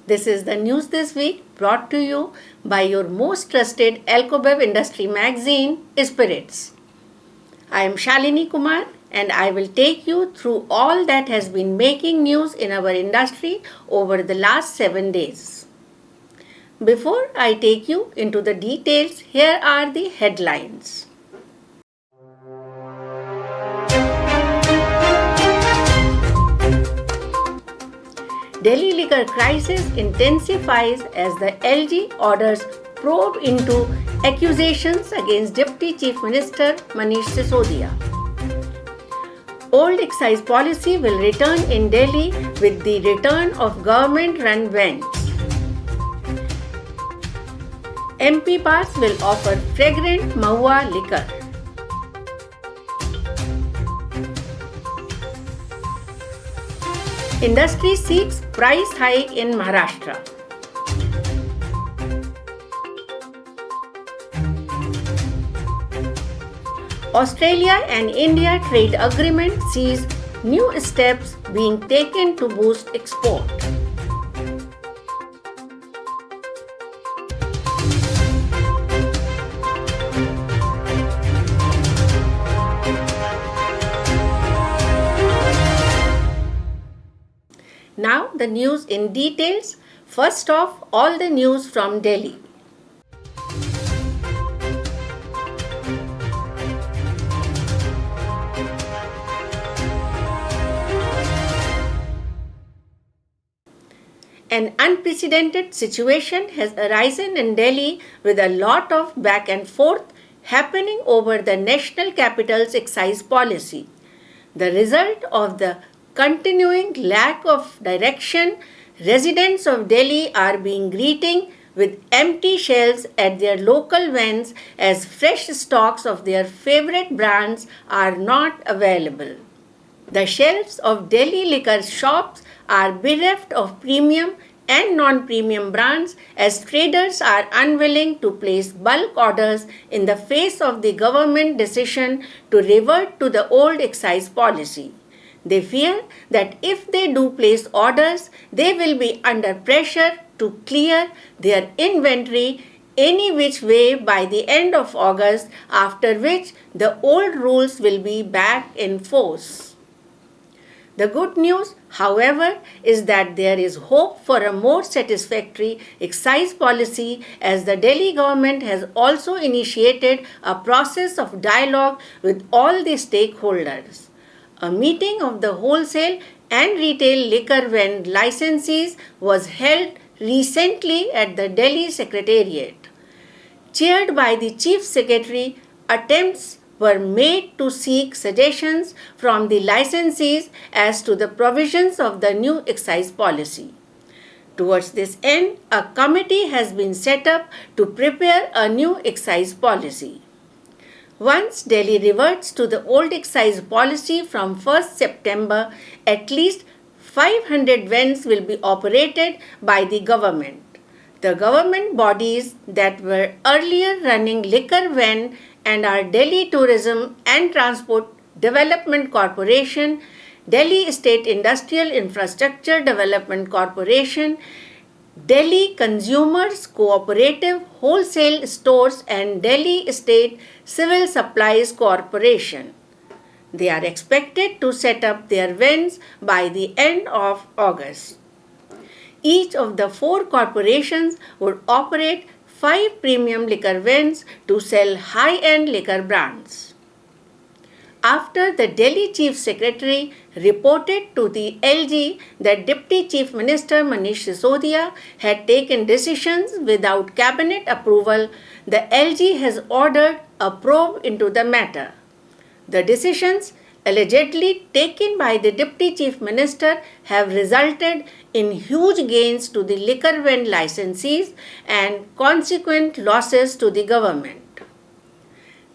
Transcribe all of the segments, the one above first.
This is the news this week brought to you by your most trusted Alcobev industry magazine, Spiritz. I am Shalini Kumar and I will take you through all that has been making news in our industry over the last 7 days. Before I take you into the details, here are the headlines. Delhi liquor crisis intensifies as the LG orders probe into accusations against Deputy Chief Minister Manish Sisodia. Old excise policy will return in Delhi with the return of government-run vents. MP Pass will offer fragrant Mahua liquor. Industry seeks price hike in Maharashtra. Australia and India trade agreement sees new steps being taken to boost export. Now the news in details. First off, all the news from Delhi. An unprecedented situation has arisen in Delhi with a lot of back and forth happening over the national capital's excise policy. The result of the continuing lack of direction, residents of Delhi are being greeting with empty shelves at their local vends as fresh stocks of their favorite brands are not available. The shelves of Delhi liquor shops are bereft of premium and non-premium brands as traders are unwilling to place bulk orders in the face of the government decision to revert to the old excise policy. They fear that if they do place orders, they will be under pressure to clear their inventory any which way by the end of August, after which the old rules will be back in force. The good news, however, is that there is hope for a more satisfactory excise policy as the Delhi government has also initiated a process of dialogue with all the stakeholders. A meeting of the wholesale and retail liquor vend licensees was held recently at the Delhi Secretariat. Chaired by the Chief Secretary, attempts were made to seek suggestions from the licensees as to the provisions of the new excise policy. Towards this end, a committee has been set up to prepare a new excise policy. Once Delhi reverts to the old excise policy from 1st September, at least 500 vends will be operated by the government. The government bodies that were earlier running liquor vend and are Delhi Tourism and Transport Development Corporation, Delhi State Industrial Infrastructure Development Corporation, Delhi Consumers Cooperative Wholesale Stores and Delhi State Civil Supplies Corporation. They are expected to set up their vends by the end of August. Each of the 4 corporations would operate 5 premium liquor vends to sell high-end liquor brands. After the Delhi Chief Secretary reported to the LG that Deputy Chief Minister Manish Sisodia had taken decisions without cabinet approval, the LG has ordered a probe into the matter. The decisions allegedly taken by the Deputy Chief Minister have resulted in huge gains to the liquor vend licensees and consequent losses to the government.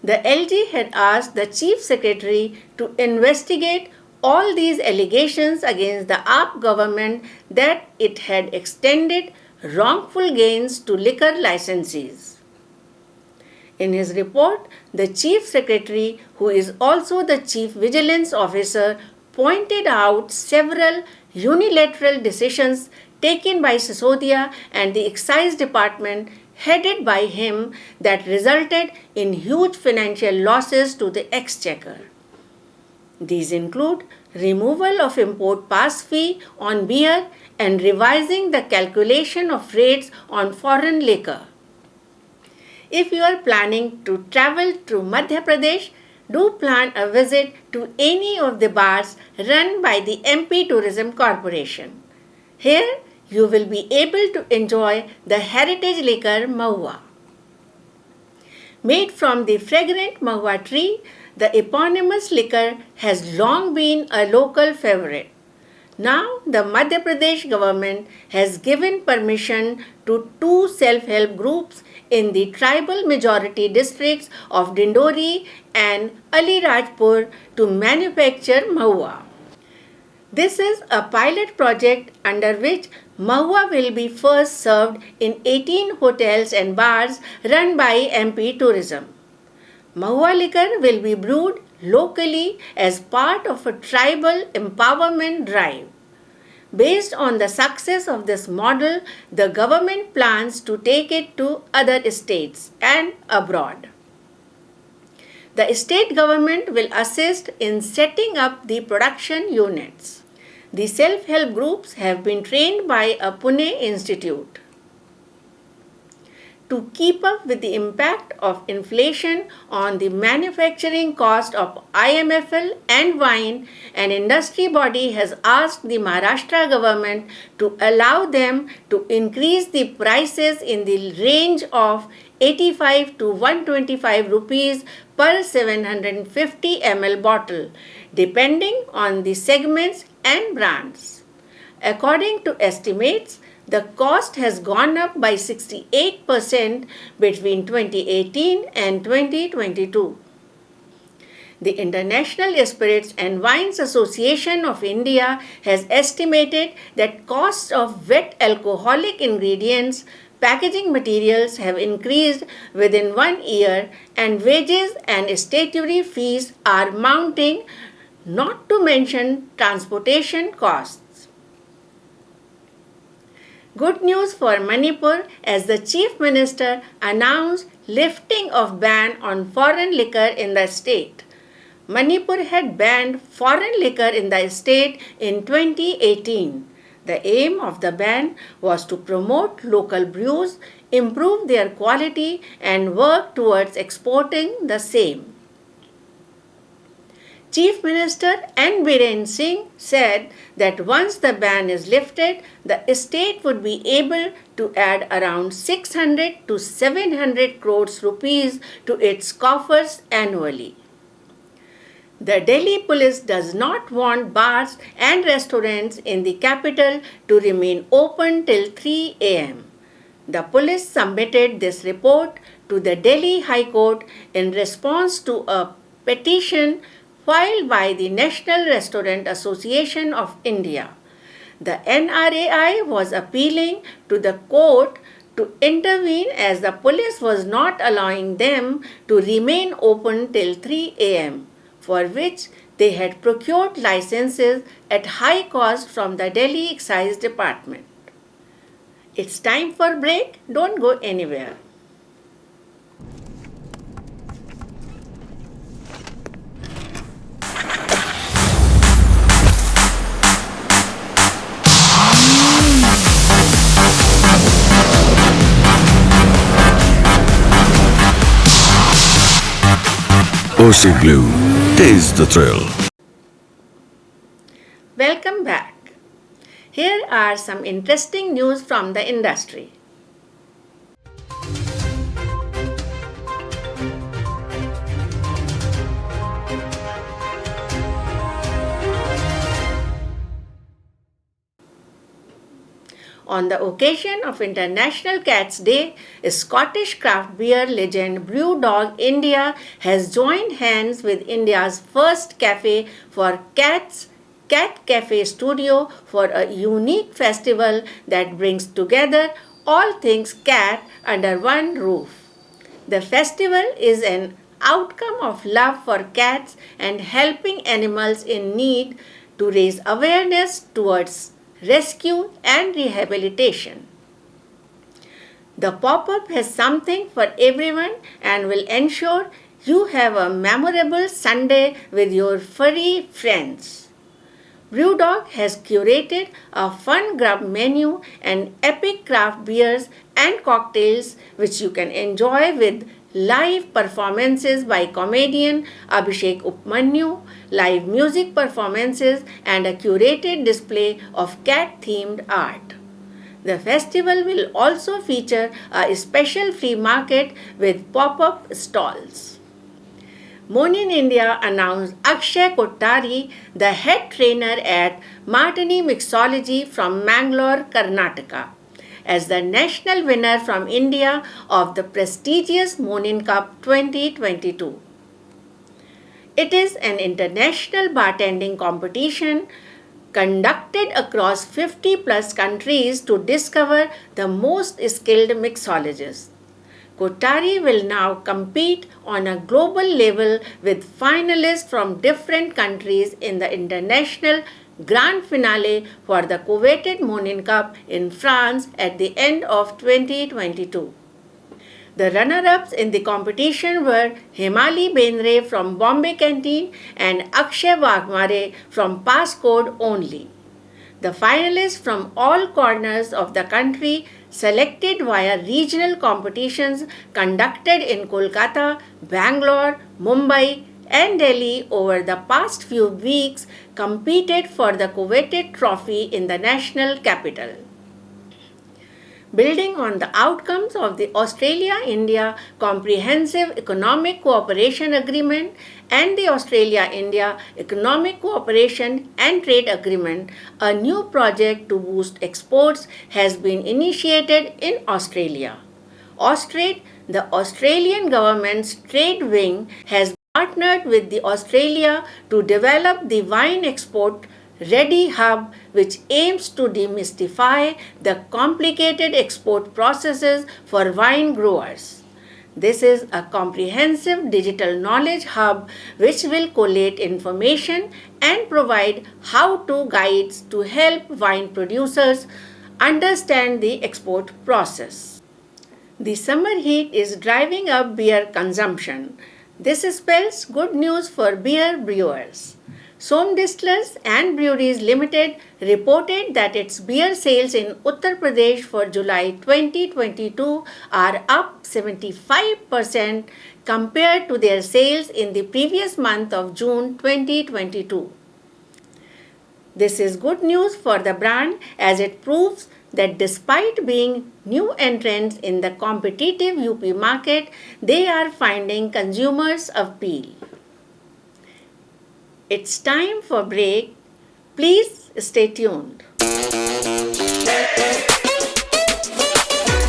The LG had asked the Chief Secretary to investigate all these allegations against the AAP government that it had extended wrongful gains to liquor licensees. In his report, the Chief Secretary, who is also the Chief Vigilance Officer, pointed out several unilateral decisions taken by Sisodia and the excise department headed by him that resulted in huge financial losses to the exchequer. These include removal of import pass fee on beer and revising the calculation of rates on foreign liquor. If you are planning to travel to Madhya Pradesh, do plan a visit to any of the bars run by the MP Tourism Corporation. Here, you will be able to enjoy the heritage liquor Mahua. Made from the fragrant Mahua tree, the eponymous liquor has long been a local favorite. Now, the Madhya Pradesh government has given permission to 2 self-help groups in the tribal majority districts of Dindori and Alirajpur to manufacture Mahua. This is a pilot project under which Mahua will be first served in 18 hotels and bars run by MP Tourism. Mahua liquor will be brewed locally as part of a tribal empowerment drive. Based on the success of this model, the government plans to take it to other states and abroad. The state government will assist in setting up the production units. The self-help groups have been trained by a Pune institute. To keep up with the impact of inflation on the manufacturing cost of IMFL and wine, an industry body has asked the Maharashtra government to allow them to increase the prices in the range of 85 to 125 rupees per 750 ml bottle, depending on the segments and brands. According to estimates, the cost has gone up by 68% between 2018 and 2022. The International Spirits and Wines Association of India has estimated that costs of wet alcoholic ingredients, packaging materials have increased within 1 year and wages and statutory fees are mounting, not to mention transportation costs. Good news for Manipur as the Chief Minister announced lifting of ban on foreign liquor in the state. Manipur had banned foreign liquor in the state in 2018. The aim of the ban was to promote local brews, improve their quality and work towards exporting the same. Chief Minister N. Biren Singh said that once the ban is lifted, the state would be able to add around 600 to 700 crores rupees to its coffers annually. The Delhi police does not want bars and restaurants in the capital to remain open till 3 a.m. The police submitted this report to the Delhi High Court in response to a petition filed by the National Restaurant Association of India. The NRAI was appealing to the court to intervene as the police was not allowing them to remain open till 3 a.m., for which they had procured licenses at high cost from the Delhi Excise Department. It's time for break. Don't go anywhere. OC Glue, taste the thrill. Welcome back. Here are some interesting news from the industry. On the occasion of International Cats Day, Scottish craft beer legend Brewdog India has joined hands with India's first cafe for cats, Cat Cafe Studio, for a unique festival that brings together all things cat under one roof. The festival is an outcome of love for cats and helping animals in need to raise awareness towards rescue, and rehabilitation. The pop-up has something for everyone and will ensure you have a memorable Sunday with your furry friends. Brewdog has curated a fun grub menu and epic craft beers and cocktails which you can enjoy with live performances by comedian Abhishek Upmanyu, live music performances, and a curated display of cat-themed art. The festival will also feature a special flea market with pop-up stalls. Monin India announced Akshay Kottari, the head trainer at Martini Mixology from Mangalore, Karnataka, as the national winner from India of the prestigious Monin Cup 2022. It is an international bartending competition conducted across 50 plus countries to discover the most skilled mixologists. Kottari will now compete on a global level with finalists from different countries in the international grand finale for the coveted Monin Cup in France at the end of 2022. The runner-ups in the competition were Himali Bendre from Bombay Canteen and Akshay Wagmare from Passcode Only. The finalists from all corners of the country selected via regional competitions conducted in Kolkata, Bangalore, Mumbai, and Delhi over the past few weeks competed for the coveted trophy in the national capital. Building on the outcomes of the Australia-India Comprehensive Economic Cooperation Agreement and the Australia-India Economic Cooperation and Trade Agreement, a new project to boost exports has been initiated in Australia. Austrade, the Australian government's trade wing, has partnered with the Australia to develop the Wine Export Ready Hub, which aims to demystify the complicated export processes for wine growers. This is a comprehensive digital knowledge hub which will collate information and provide how-to guides to help wine producers understand the export process. The summer heat is driving up beer consumption. This spells good news for beer brewers. Som Distillers and Breweries Limited reported that its beer sales in Uttar Pradesh for July 2022 are up 75% compared to their sales in the previous month of June 2022. This is good news for the brand as it proves that despite being new entrants in the competitive UP market, they are finding consumers' appeal. It's time for break. Please stay tuned.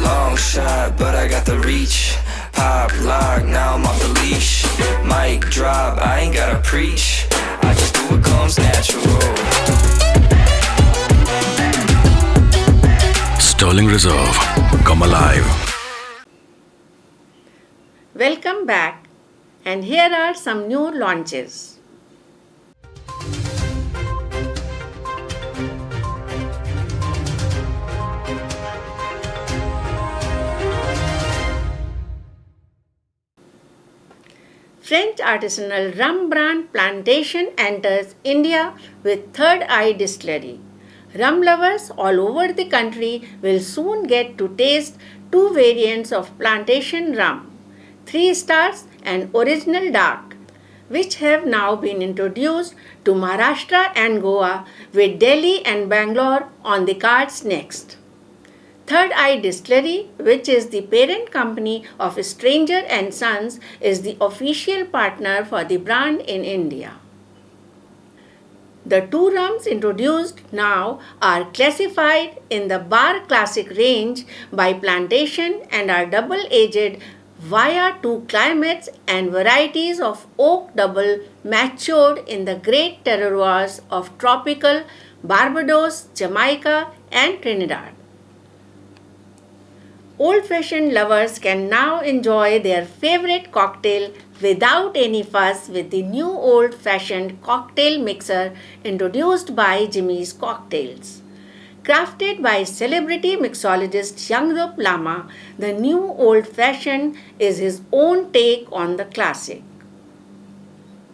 Long shot, but I got the reach. Pop, lock, now I'm off the leash. Mic drop, I ain't gotta preach. I just do what comes natural. Sterling Reserve. Come alive. Welcome back, and here are some new launches. French artisanal rum brand Plantation enters India with Third Eye Distillery. Rum lovers all over the country will soon get to taste two variants of Plantation rum, 3 stars and Original Dark, which have now been introduced to Maharashtra and Goa, with Delhi and Bangalore on the cards next. Third Eye Distillery, which is the parent company of Stranger and Sons, is the official partner for the brand in India. The two rums introduced now are classified in the Bar Classic range by Plantation and are double-aged via 2 climates and varieties of oak double matured in the great terroirs of tropical Barbados, Jamaica, and Trinidad. Old-fashioned lovers can now enjoy their favorite cocktail without any fuss with the new old-fashioned cocktail mixer introduced by Jimmy's Cocktails. Crafted by celebrity mixologist Yangrup Lama, the new old-fashioned is his own take on the classic.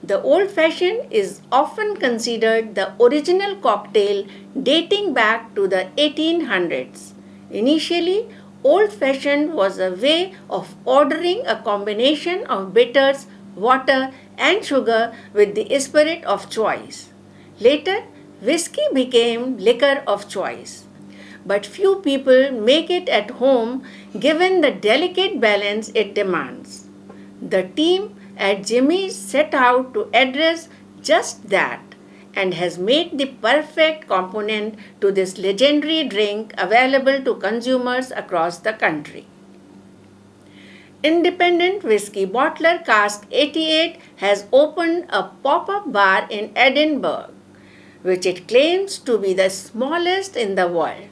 The old-fashioned is often considered the original cocktail dating back to the 1800s. Initially, old-fashioned was a way of ordering a combination of bitters, water and sugar with the spirit of choice. Later, whiskey became liquor of choice. But few people make it at home given the delicate balance it demands. The team at Jimmy's set out to address just that and has made the perfect component to this legendary drink available to consumers across the country. Independent whiskey bottler Cask 88 has opened a pop-up bar in Edinburgh, which it claims to be the smallest in the world.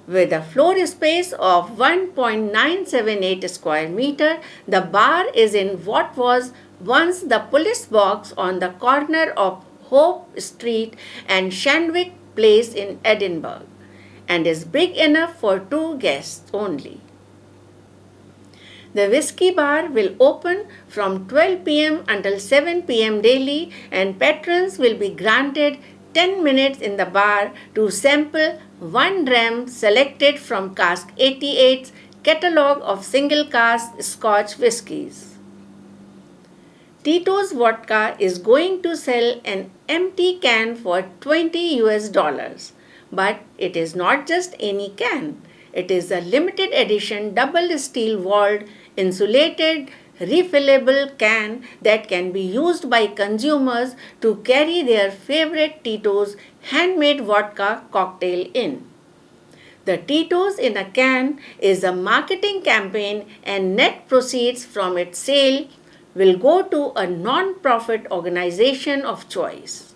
With a floor space of 1.978 square meter, the bar is in what was once the police box on the corner of Hope Street and Shandwick Place in Edinburgh, and is big enough for 2 guests only. The whiskey bar will open from 12 p.m. until 7 p.m. daily, and patrons will be granted 10 minutes in the bar to sample 1 dram selected from Cask 88's catalogue of single cask Scotch whiskies. Tito's Vodka is going to sell an empty can for $20, but it is not just any can. It is a limited edition double steel walled insulated refillable can that can be used by consumers to carry their favorite Tito's handmade vodka cocktail in. The Tito's in a can is a marketing campaign, and net proceeds from its sale will go to a non-profit organization of choice.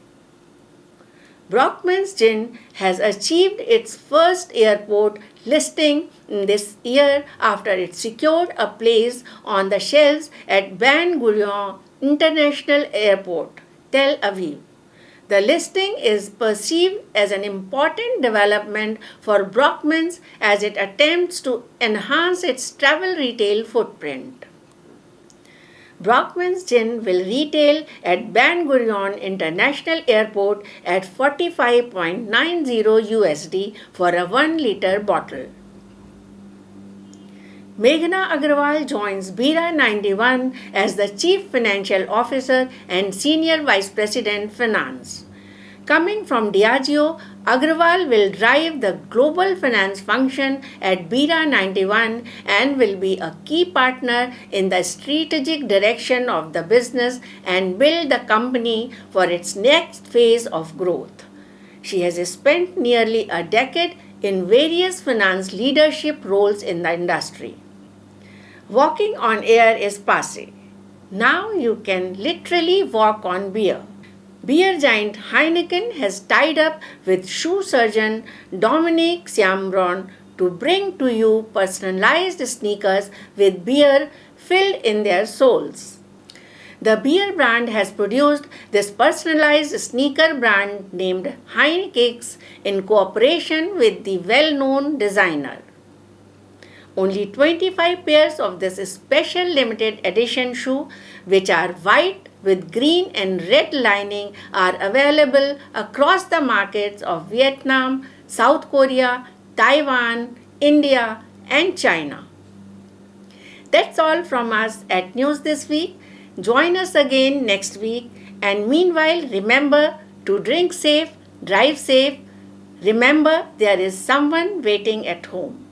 Brockman's Gin has achieved its first airport listing this year after it secured a place on the shelves at Ben Gurion International Airport, Tel Aviv. The listing is perceived as an important development for Brockman's as it attempts to enhance its travel retail footprint. Brockman's Gin will retail at Ben Gurion International Airport at $45.90 USD for a 1-liter bottle. Meghna Agarwal joins Bira 91 as the Chief Financial Officer and Senior Vice President Finance. Coming from Diageo, Agarwal will drive the global finance function at Bira 91 and will be a key partner in the strategic direction of the business and build the company for its next phase of growth. She has spent nearly a decade in various finance leadership roles in the industry. Walking on air is passé. Now you can literally walk on beer. Beer giant Heineken has tied up with shoe surgeon Dominique Siambron to bring to you personalized sneakers with beer filled in their soles. The beer brand has produced this personalized sneaker brand named Heineken in cooperation with the well-known designer. Only 25 pairs of this special limited edition shoe, which are white with green and red lining, are available across the markets of Vietnam, South Korea, Taiwan, India, and China. That's all from us at News This Week. Join us again next week, and meanwhile, remember to drink safe, drive safe. Remember, there is someone waiting at home.